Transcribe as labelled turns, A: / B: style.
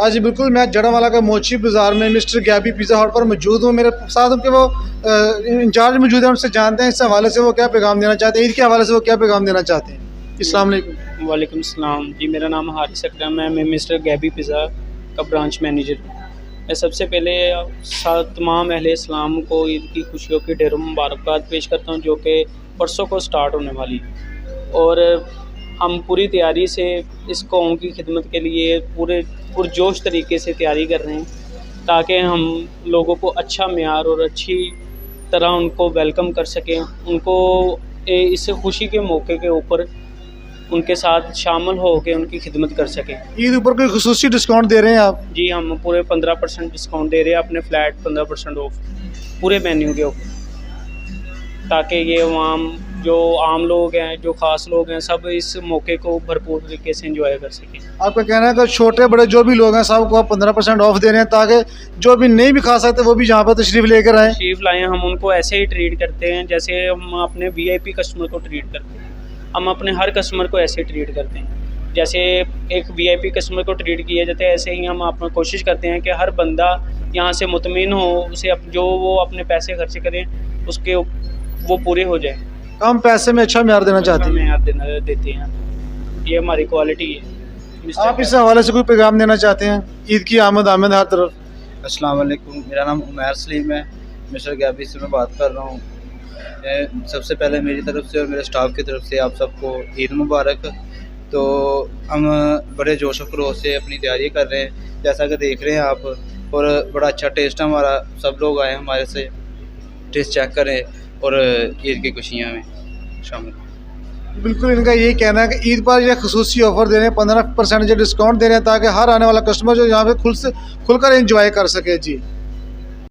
A: आज बिल्कुल मैं जड़ावाला का मोची बाज़ार में मिस्टर गैबी पिज़्ज़ा हट पर मौजूद हूँ। मेरे साथ उनके वो इंचार्ज मौजूद हैं, उनसे जानते हैं इस हवाले से वो क्या पैगाम देना चाहते हैं, ईद के हवाले से वो क्या पैगाम देना चाहते हैं। अस्सलाम वालेकुम।
B: वालेकुम सलाम जी, मेरा नाम हारिस अकरम है। मैं मिस्टर गैबी पिज़्ज़ा का ब्रांच मैनेजर हूँ। मैं सबसे पहले तमाम अहले इस्लाम को ईद की खुशियों की ढेरों मुबारकबाद पेश करता हूँ, जो कि परसों को स्टार्ट होने वाली है। और हम पूरी तैयारी से इस कौम की खिदमत के लिए पूरे पुरजोश तरीके से तैयारी कर रहे हैं, ताकि हम लोगों को अच्छा मेयार और अच्छी तरह उनको वेलकम कर सकें, उनको इस खुशी के मौके के ऊपर उनके साथ शामिल हो के उनकी खिदमत कर सकें।
A: ईद ऊपर कोई खुसूसी डिस्काउंट दे रहे हैं आप?
B: जी, हम पूरे 15% डिस्काउंट दे रहे हैं, अपने फ्लैट 15% ऑफ पूरे मेन्यू के ऊपर, ताकि ये जो आम लोग हैं, जो ख़ास लोग हैं, सब इस मौके को भरपूर तरीके से एंजॉय कर सकें।
A: आपका कहना है कि छोटे बड़े जो भी लोग हैं सबको आप 15% ऑफ दे रहे हैं, ताकि जो भी नहीं भी खा सकते वो भी यहाँ पर तशरीफ़ लेकर आएँ।
B: तशरीफ़ लाएँ, हम उनको ऐसे ही ट्रीट करते हैं जैसे हम अपने VIP कस्टमर को ट्रीट करते हैं। हम अपने हर कस्टमर को ऐसे ट्रीट करते हैं, जैसे एक VIP कस्टमर को ट्रीट किया जाता है, ऐसे ही हम आप कोशिश करते हैं कि हर बंदा यहाँ से मुतमिन हो, उसे जो वो अपने पैसे खर्च करें उसके वो पूरे हो जाए।
A: कम पैसे में अच्छा म्यार देना चाहते हैं।
B: म्यार देते हैं, ये हमारी क्वालिटी है।
A: आप इस हवाले से कोई पैगाम देना चाहते हैं? ईद की आमद आमद हर तरफ।
C: अस्सलाम वालेकुम, मेरा नाम उमैर सलीम है, मिस्टर गैबी से मैं बात कर रहा हूँ। सबसे पहले मेरी तरफ से और मेरे स्टाफ की तरफ से आप सबको ईद मुबारक। तो हम बड़े जोश व खरोश से अपनी तैयारी कर रहे हैं, जैसा कि देख रहे हैं आप, और बड़ा अच्छा टेस्ट हमारा, सब लोग आए हमारे से टेस्ट चेक करें और ईद की खुशियाँ में शामिल।
A: बिल्कुल इनका यही कहना है कि ईद पर ये खसूसी ऑफ़र दे रहे हैं, 15% जो डिस्काउंट दे रहे हैं, ताकि हर आने वाला कस्टमर जो यहाँ पे खुलकर एंजॉय कर सके। जी।